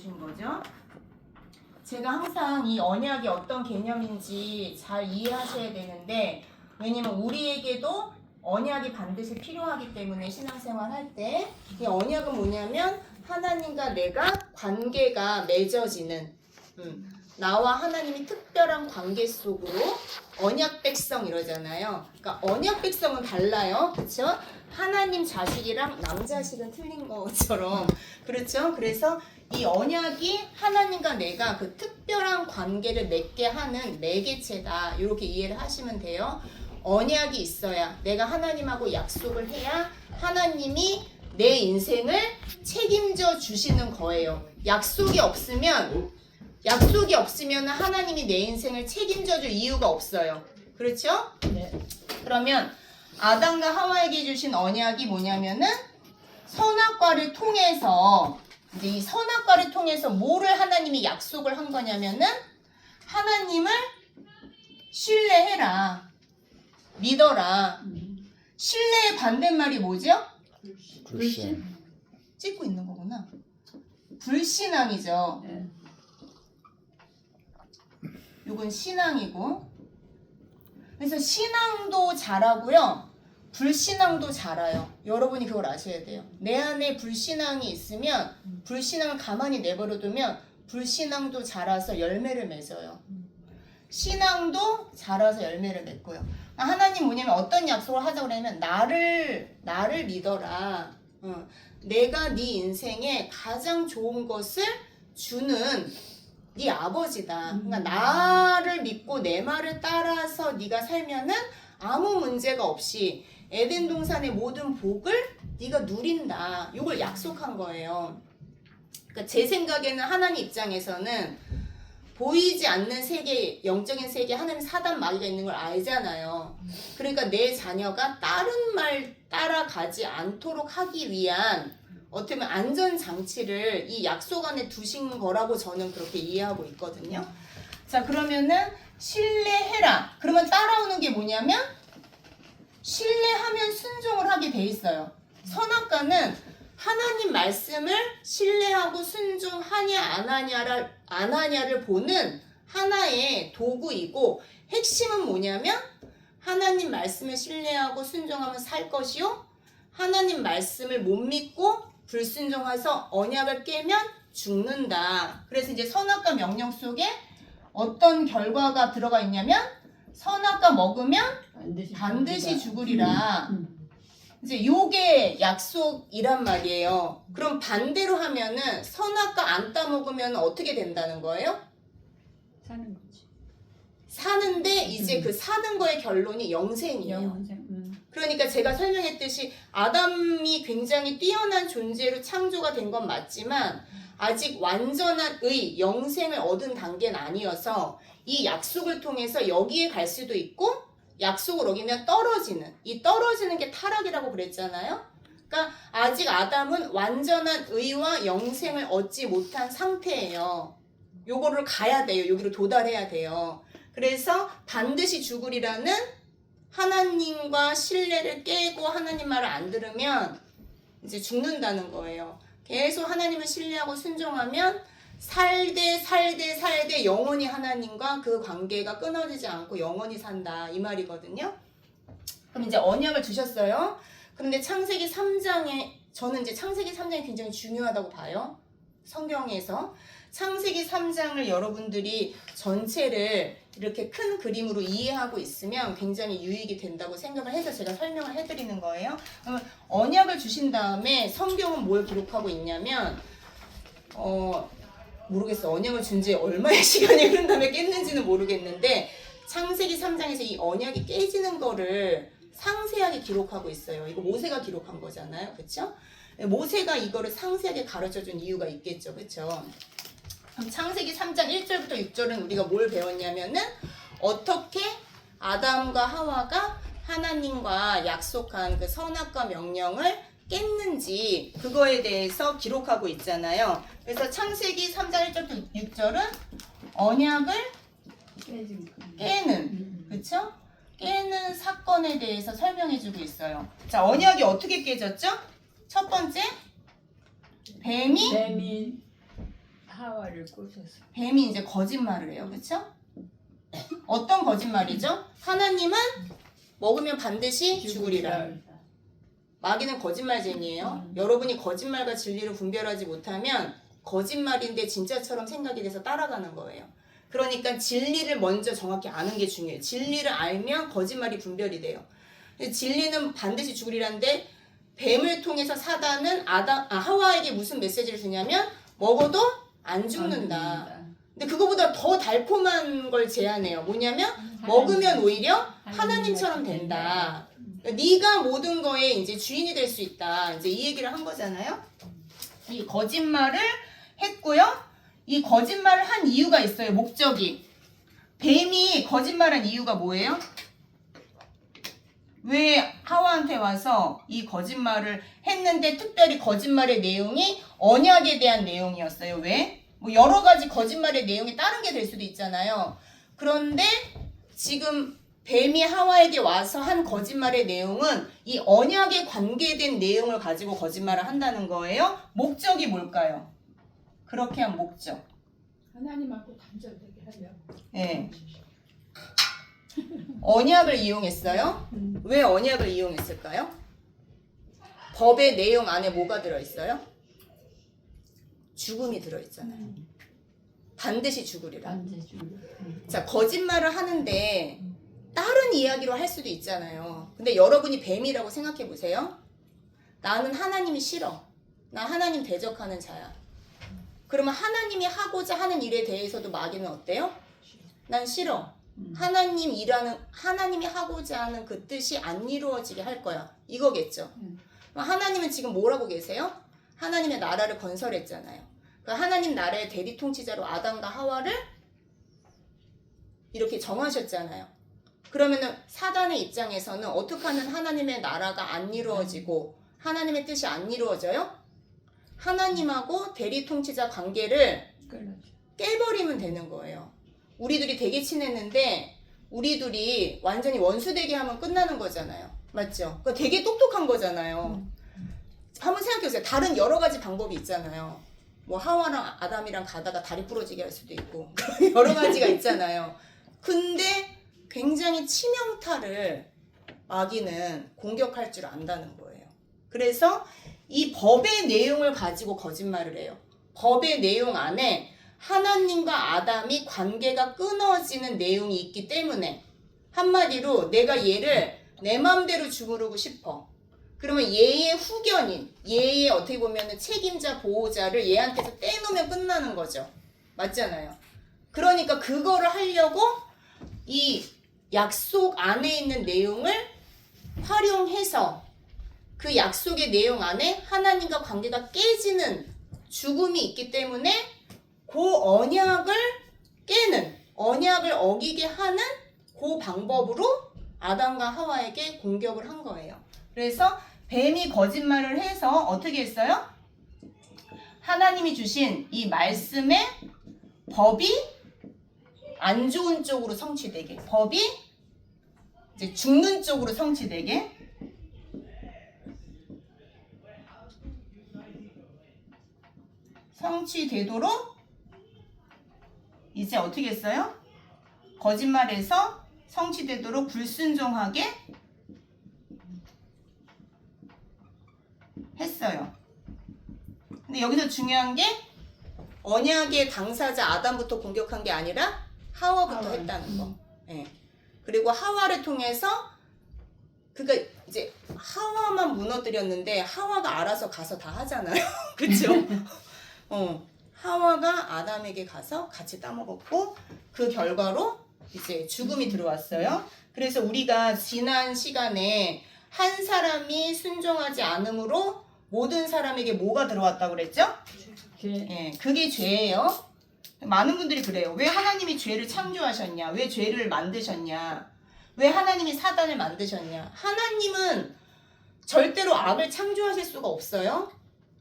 주신 거죠. 제가 항상 이 언약이 어떤 개념인지 잘 이해하셔야 되는데, 왜냐면 우리에게도 언약이 반드시 필요하기 때문에 신앙생활 할 때 이 언약은 뭐냐면 하나님과 내가 관계가 맺어지는 나와 하나님이 특별한 관계 속으로 언약 백성 이러잖아요. 그러니까 언약 백성은 달라요. 그렇죠? 하나님 자식이랑 남 자식은 틀린 것처럼. 그렇죠? 그래서 이 언약이 하나님과 내가 그 특별한 관계를 맺게 하는 매개체다. 이렇게 이해를 하시면 돼요. 언약이 있어야, 내가 하나님하고 약속을 해야 하나님이 내 인생을 책임져 주시는 거예요. 약속이 없으면 하나님이 내 인생을 책임져 줄 이유가 없어요. 그렇죠? 네. 그러면 아담과 하와에게 주신 언약이 뭐냐면은 선악과를 통해서, 이제 이 선악과를 통해서 뭐를 하나님이 약속을 한 거냐면은 하나님을 신뢰해라, 믿어라. 신뢰의 반대말이 뭐죠? 불신. 찍고 있는 거구나. 불신앙이죠. 네. 요건 신앙이고, 그래서 신앙도 잘하고요, 불신앙도 잘해요. 여러분이 그걸 아셔야 돼요. 내 안에 불신앙이 있으면 불신앙을 가만히 내버려두면 불신앙도 자라서 열매를 맺어요. 신앙도 자라서 열매를 맺고요. 하나님 뭐냐면 어떤 약속을 하자고 그러면 나를 믿어라. 내가 네 인생에 가장 좋은 것을 주는 네 아버지다. 그러니까 나를 믿고 내 말을 따라서 네가 살면은 아무 문제가 없이 에덴 동산의 모든 복을 네가 누린다. 이걸 약속한 거예요. 그러니까 제 생각에는 하나님 입장에서는 보이지 않는 세계, 영적인 세계, 하나님 사단 마귀가 있는 걸 알잖아요. 그러니까 내 자녀가 다른 말 따라가지 않도록 하기 위한 어떻게 보면 안전장치를 이 약속 안에 두신 거라고 저는 그렇게 이해하고 있거든요. 자, 그러면은 신뢰해라. 그러면 따라오는 게 뭐냐면 신뢰하면 순종을 하게 돼 있어요. 선악과는 하나님 말씀을 신뢰하고 순종하냐 안 하냐를 보는 하나의 도구이고, 핵심은 뭐냐면 하나님 말씀을 신뢰하고 순종하면 살 것이요, 하나님 말씀을 못 믿고 불순종해서 언약을 깨면 죽는다. 그래서 이제 선악과 명령 속에 어떤 결과가 들어가 있냐면 선악과 먹으면 반드시 죽으리라. 이제 요게 약속이란 말이에요. 그럼 반대로 하면은 선악과 안 따먹으면 어떻게 된다는 거예요? 사는 거지. 사는데 이제 그 사는 거의 결론이 영생이에요. 그러니까 제가 설명했듯이 아담이 굉장히 뛰어난 존재로 창조가 된 건 맞지만 아직 완전한 영생을 얻은 단계는 아니어서 이 약속을 통해서 여기에 갈 수도 있고, 약속을 어기면 이 떨어지는 게 타락이라고 그랬잖아요. 그러니까 아직 아담은 완전한 의와 영생을 얻지 못한 상태예요. 요거를 가야 돼요. 여기로 도달해야 돼요. 그래서 반드시 죽으리라는 하나님과 신뢰를 깨고 하나님 말을 안 들으면 이제 죽는다는 거예요. 계속 하나님을 신뢰하고 순종하면 살되 영원히 하나님과 그 관계가 끊어지지 않고 영원히 산다, 이 말이거든요. 그럼 이제 언약을 주셨어요. 그런데 창세기 3장에, 저는 이제 창세기 3장이 굉장히 중요하다고 봐요. 성경에서 창세기 3장을 여러분들이 전체를 이렇게 큰 그림으로 이해하고 있으면 굉장히 유익이 된다고 생각을 해서 제가 설명을 해드리는 거예요. 언약을 주신 다음에 성경은 뭘 기록하고 있냐면 모르겠어. 언약을 준 지 얼마의 시간이 흐른 다음에 깼는지는 모르겠는데 창세기 3장에서 이 언약이 깨지는 거를 상세하게 기록하고 있어요. 이거 모세가 기록한 거잖아요. 그렇죠? 모세가 이거를 상세하게 가르쳐준 이유가 있겠죠. 그렇죠? 창세기 3장 1절부터 6절은 우리가 뭘 배웠냐면은 어떻게 아담과 하와가 하나님과 약속한 그 선악과 명령을 깼는지 그거에 대해서 기록하고 있잖아요. 그래서 창세기 3장 1절부터 6절은 언약을 깨는, 그렇죠? 깨는 사건에 대해서 설명해주고 있어요. 자, 언약이 어떻게 깨졌죠? 첫 번째, 뱀이 하와를 꼬셔서. 뱀이 이제 거짓말을 해요. 그렇죠? 어떤 거짓말이죠? 하나님은 먹으면 반드시 죽으리라. 마귀는 거짓말쟁이에요. 여러분이 거짓말과 진리를 분별하지 못하면 거짓말인데 진짜처럼 생각이 돼서 따라가는 거예요. 그러니까 진리를 먼저 정확히 아는 게 중요해요. 진리를 알면 거짓말이 분별이 돼요. 진리는 반드시 죽으리라는데 뱀을 통해서 사단은 하와에게 무슨 메시지를 주냐면 먹어도 안 죽는다. 근데 그거보다 더 달콤한 걸 제안해요. 뭐냐면 먹으면 오히려 하나님처럼 된다. 그러니까 네가 모든 거에 이제 주인이 될 수 있다. 이제 이 얘기를 한 거잖아요. 이 거짓말을 했고요. 이 거짓말을 한 이유가 있어요. 목적이. 뱀이 거짓말한 이유가 뭐예요? 왜 하와한테 와서 이 거짓말을 했는데 특별히 거짓말의 내용이 언약에 대한 내용이었어요. 왜? 뭐 여러 가지 거짓말의 내용이 다른 게 될 수도 있잖아요. 그런데 지금 뱀이 하와에게 와서 한 거짓말의 내용은 이 언약에 관계된 내용을 가지고 거짓말을 한다는 거예요. 목적이 뭘까요? 그렇게 한 목적. 하나님하고 단절되게 하려고. 네. 언약을 이용했어요. 왜 언약을 이용했을까요? 법의 내용 안에 뭐가 들어있어요? 죽음이 들어있잖아요. 반드시 죽으리라. 반드시. 자, 거짓말을 하는데 다른 이야기로 할 수도 있잖아요. 근데 여러분이 뱀이라고 생각해 보세요. 나는 하나님이 싫어. 나 하나님 대적하는 자야. 그러면 하나님이 하고자 하는 일에 대해서도 마귀는 어때요? 난 싫어. 하나님이 하고자 하는 그 뜻이 안 이루어지게 할 거야. 이거겠죠. 하나님은 지금 뭘 하고 계세요? 하나님의 나라를 건설했잖아요. 그 하나님 나라의 대리 통치자로 아담과 하와를 이렇게 정하셨잖아요. 그러면은 사단의 입장에서는 어떻게 하면 하나님의 나라가 안 이루어지고 하나님의 뜻이 안 이루어져요? 하나님하고 대리 통치자 관계를 깨버리면 되는 거예요. 우리들이 되게 친했는데 우리들이 완전히 원수되게 하면 끝나는 거잖아요. 맞죠? 그러니까 되게 똑똑한 거잖아요. 한번 생각해보세요. 다른 여러 가지 방법이 있잖아요. 뭐 하와랑 아담이랑 가다가 다리 부러지게 할 수도 있고 여러 가지가 있잖아요. 근데 굉장히 치명타를 마귀는 공격할 줄 안다는 거예요. 그래서 이 법의 내용을 가지고 거짓말을 해요. 법의 내용 안에 하나님과 아담이 관계가 끊어지는 내용이 있기 때문에 한마디로 내가 얘를 내 마음대로 주무르고 싶어. 그러면 얘의 후견인, 얘의 어떻게 보면 책임자, 보호자를 얘한테서 떼놓으면 끝나는 거죠. 맞잖아요. 그러니까 그거를 하려고 이 약속 안에 있는 내용을 활용해서 그 약속의 내용 안에 하나님과 관계가 깨지는 죽음이 있기 때문에 그 언약을 깨는, 언약을 어기게 하는 그 방법으로 아담과 하와에게 공격을 한 거예요. 그래서 뱀이 거짓말을 해서 어떻게 했어요? 하나님이 주신 이 말씀의 법이 안 좋은 쪽으로 성취되게, 법이 이제 죽는 쪽으로 성취되게 성취되도록 이제 어떻게 했어요? 거짓말해서 성취되도록 불순종하게 했어요. 근데 여기서 중요한 게 언약의 당사자 아담부터 공격한 게 아니라 하와부터 했다는 거. 네. 그리고 하와를 통해서 그러니까 이제 하와만 무너뜨렸는데 하와가 알아서 가서 다 하잖아요. 그렇죠? 하와가 아담에게 가서 같이 따먹었고 그 결과로 이제 죽음이 들어왔어요. 그래서 우리가 지난 시간에 한 사람이 순종하지 않음으로 모든 사람에게 뭐가 들어왔다고 그랬죠? 예, 그게 죄예요. 많은 분들이 그래요. 왜 하나님이 죄를 창조하셨냐? 왜 죄를 만드셨냐? 왜 하나님이 사단을 만드셨냐? 하나님은 절대로 악을 창조하실 수가 없어요.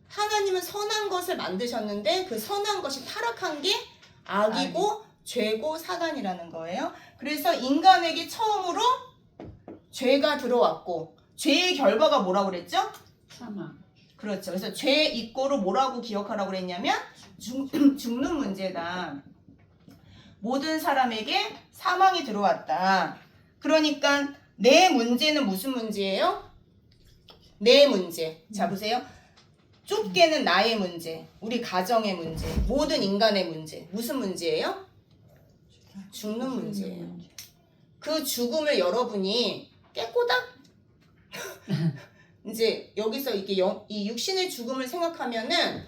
하나님은 선한 것을 만드셨는데 그 선한 것이 타락한 게 악이고 죄고 사단이라는 거예요. 그래서 인간에게 처음으로 죄가 들어왔고 죄의 결과가 뭐라고 그랬죠? 사망. 그렇죠. 그래서 죄 이꼬로 뭐라고 기억하라고 그랬냐면 죽는 문제다. 모든 사람에게 사망이 들어왔다. 그러니까 내 문제는 무슨 문제예요? 내 문제. 자 보세요. 좁게는 나의 문제, 우리 가정의 문제, 모든 인간의 문제. 무슨 문제예요? 죽는 문제예요. 그 죽음을 여러분이 깨꼬다? 이제 여기서 이게 이 육신의 죽음을 생각하면은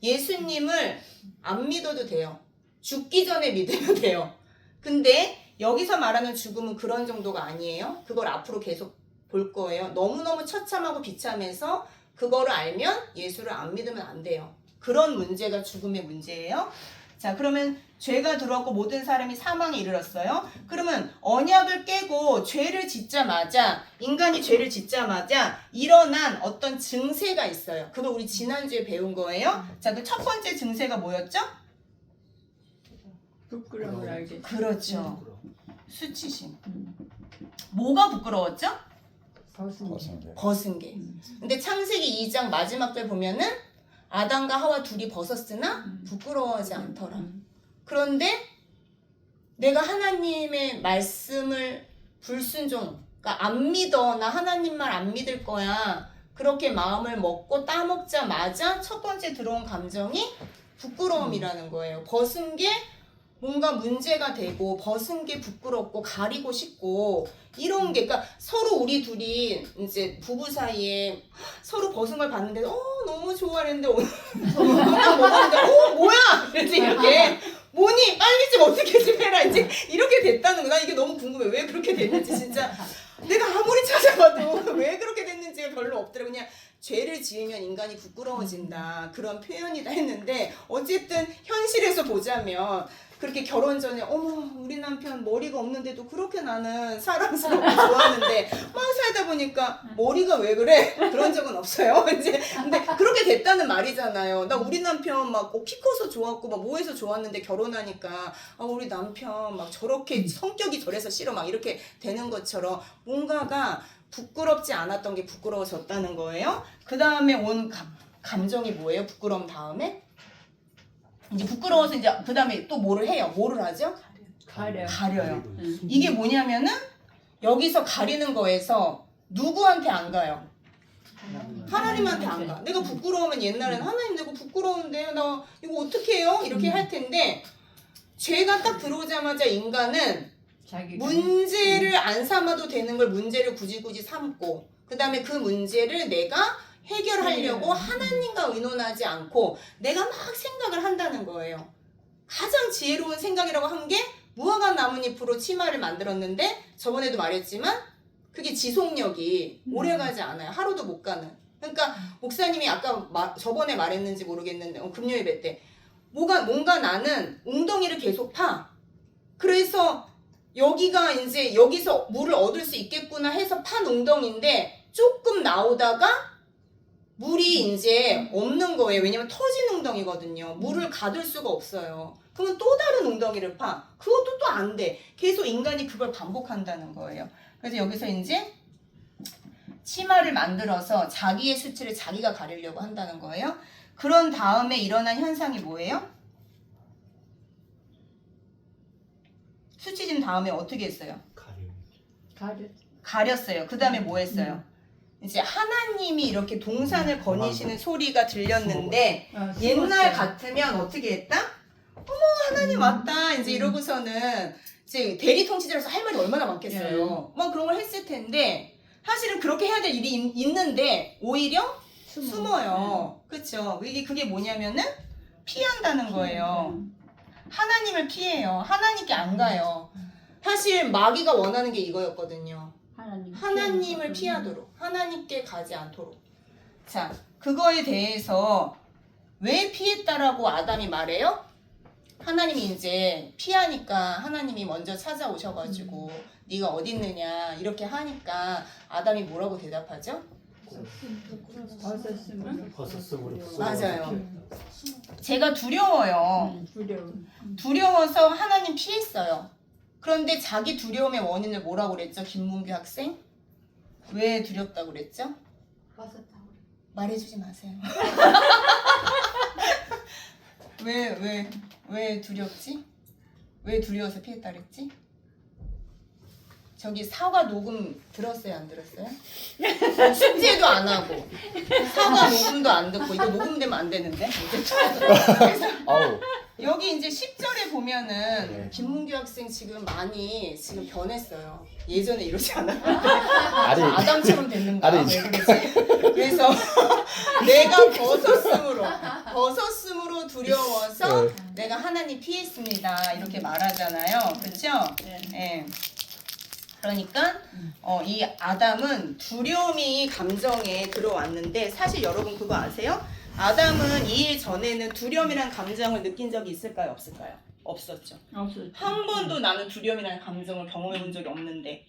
예수님을 안 믿어도 돼요. 죽기 전에 믿으면 돼요. 근데 여기서 말하는 죽음은 그런 정도가 아니에요. 그걸 앞으로 계속 볼 거예요. 너무너무 처참하고 비참해서 그거를 알면 예수를 안 믿으면 안 돼요. 그런 문제가 죽음의 문제예요. 자, 그러면 죄가 들어왔고 모든 사람이 사망에 이르렀어요. 그러면 언약을 깨고 죄를 짓자마자, 인간이 죄를 짓자마자 일어난 어떤 증세가 있어요. 그걸 우리 지난주에 배운 거예요. 자, 그 첫 번째 증세가 뭐였죠? 부끄러움을 알게. 그렇죠. 수치심. 뭐가 부끄러웠죠? 벗은 게. 근데 창세기 2장 마지막 절 보면은 아담과 하와 둘이 벗었으나 부끄러워하지 않더라. 그런데 내가 하나님의 말씀을 불순종, 그러니까 안 믿어, 나 하나님 말 안 믿을 거야. 그렇게 마음을 먹고 따먹자마자 첫 번째 들어온 감정이 부끄러움이라는 거예요. 벗은 게 뭔가 문제가 되고 벗은 게 부끄럽고 가리고 싶고 이런 게, 그러니까 서로 우리 둘이 이제 부부 사이에 서로 벗은 걸 봤는데 너무 좋아했는데 오늘 딱 먹었는데 뭐야 이랬지. 이렇게 뭐니 빨리 좀 어떻게 좀 해라 이제 이렇게 됐다는 거야. 이게 너무 궁금해. 왜 그렇게 됐는지 진짜 내가 아무리 찾아봐도 왜 그렇게 됐는지가 별로 없더라고. 그냥 죄를 지으면 인간이 부끄러워진다 그런 표현이다 했는데, 어쨌든 현실에서 보자면 그렇게 결혼 전에 어머 우리 남편 머리가 없는데도 그렇게 나는 사랑스럽고 좋아하는데 막 살다 보니까 머리가 왜 그래? 그런 적은 없어요. 이제 근데 그렇게 됐다는 말이잖아요. 나 우리 남편 막 키 커서 좋았고 막 뭐해서 좋았는데 결혼하니까 우리 남편 막 저렇게 성격이 저래서 싫어 막 이렇게 되는 것처럼 뭔가가 부끄럽지 않았던 게 부끄러워졌다는 거예요. 그 다음에 온 감정이 뭐예요? 부끄러움 다음에? 이제 부끄러워서 이제 그 다음에 또 뭐를 해요? 뭐를 하죠? 가려요. 이게 뭐냐면은 여기서 가리는 거에서 누구한테 안 가요? 하나님한테 안 가. 내가 부끄러우면 옛날에는 하나님 내가 부끄러운데 나 이거 어떻게 해요? 이렇게 할 텐데, 죄가 딱 들어오자마자 인간은 문제를 안 삼아도 되는 걸 문제를 굳이 삼고, 그 다음에 그 문제를 내가 해결하려고 하나님과 의논하지 않고 내가 막 생각을 한다는 거예요. 가장 지혜로운 생각이라고 한 게 무화과 나뭇잎으로 치마를 만들었는데, 저번에도 말했지만 그게 지속력이 오래가지 않아요. 하루도 못 가는. 그러니까 목사님이 아까 저번에 말했는지 모르겠는데 금요 예배 때 뭔가 나는 웅덩이를 계속 파. 그래서 여기가 이제 여기서 물을 얻을 수 있겠구나 해서 판 웅덩이인데 조금 나오다가 물이 이제 없는 거예요. 왜냐면 터진 웅덩이거든요. 물을 가둘 수가 없어요. 그러면 또 다른 웅덩이를 파. 그것도 또 안 돼. 계속 인간이 그걸 반복한다는 거예요. 그래서 여기서 이제 치마를 만들어서 자기의 수치를 자기가 가리려고 한다는 거예요. 그런 다음에 일어난 현상이 뭐예요? 수치진 다음에 어떻게 했어요? 가렸어요. 그 다음에 뭐 했어요? 이제 하나님이 이렇게 동산을 거니시는 소리가 들렸는데, 옛날 같으면 어떻게 했다? 어머 하나님 왔다 이제 이러고서는 이제 대리 통치자로서 할 말이 얼마나 많겠어요. 막 그런 걸 했을 텐데, 사실은 그렇게 해야 될 일이 있는데 오히려 숨어요. 그렇죠? 그게 뭐냐면은 피한다는 거예요. 하나님을 피해요. 하나님께 안 가요. 사실 마귀가 원하는 게 이거였거든요. 하나님을 피하도록, 하나님께 가지 않도록. 자, 그거에 대해서 왜 피했다라고 아담이 말해요? 하나님이 이제 피하니까 하나님이 먼저 찾아오셔가지고 네가 어디 있느냐 이렇게 하니까 아담이 뭐라고 대답하죠? 벗었으므로. 맞아요. 제가 두려워요. 두려워서 하나님 피했어요. 그런데 자기 두려움의 원인을 뭐라고 그랬죠? 김문규 학생? 왜 두렵다고 그랬죠? 말해주지 마세요. 왜 두렵지? 왜 두려워서 피했다 그랬지? 저기 사과 녹음 들었어요, 안 들었어요? 숙제도 안 하고 사과 녹음도 안 듣고 이거 녹음되면 안 되는데. 그래서 아우. 여기 이제 10절에 보면은 네. 김문규 학생 지금 많이 지금 변했어요. 예전에 이러지 않았는데 아니. 아담처럼 됐는가? 아니, 왜 그러지? 그래서 내가 벗었음으로 두려워서 네. 내가 하나님 피했습니다. 이렇게 말하잖아요. 그렇죠? 네. 예. 그러니까 이 아담은 두려움이 감정에 들어왔는데 사실 여러분 그거 아세요? 아담은 이 일 전에는 두려움이라는 감정을 느낀 적이 있을까요? 없을까요? 없었죠. 없었죠. 한 번도 나는 두려움이라는 감정을 경험해 본 적이 없는데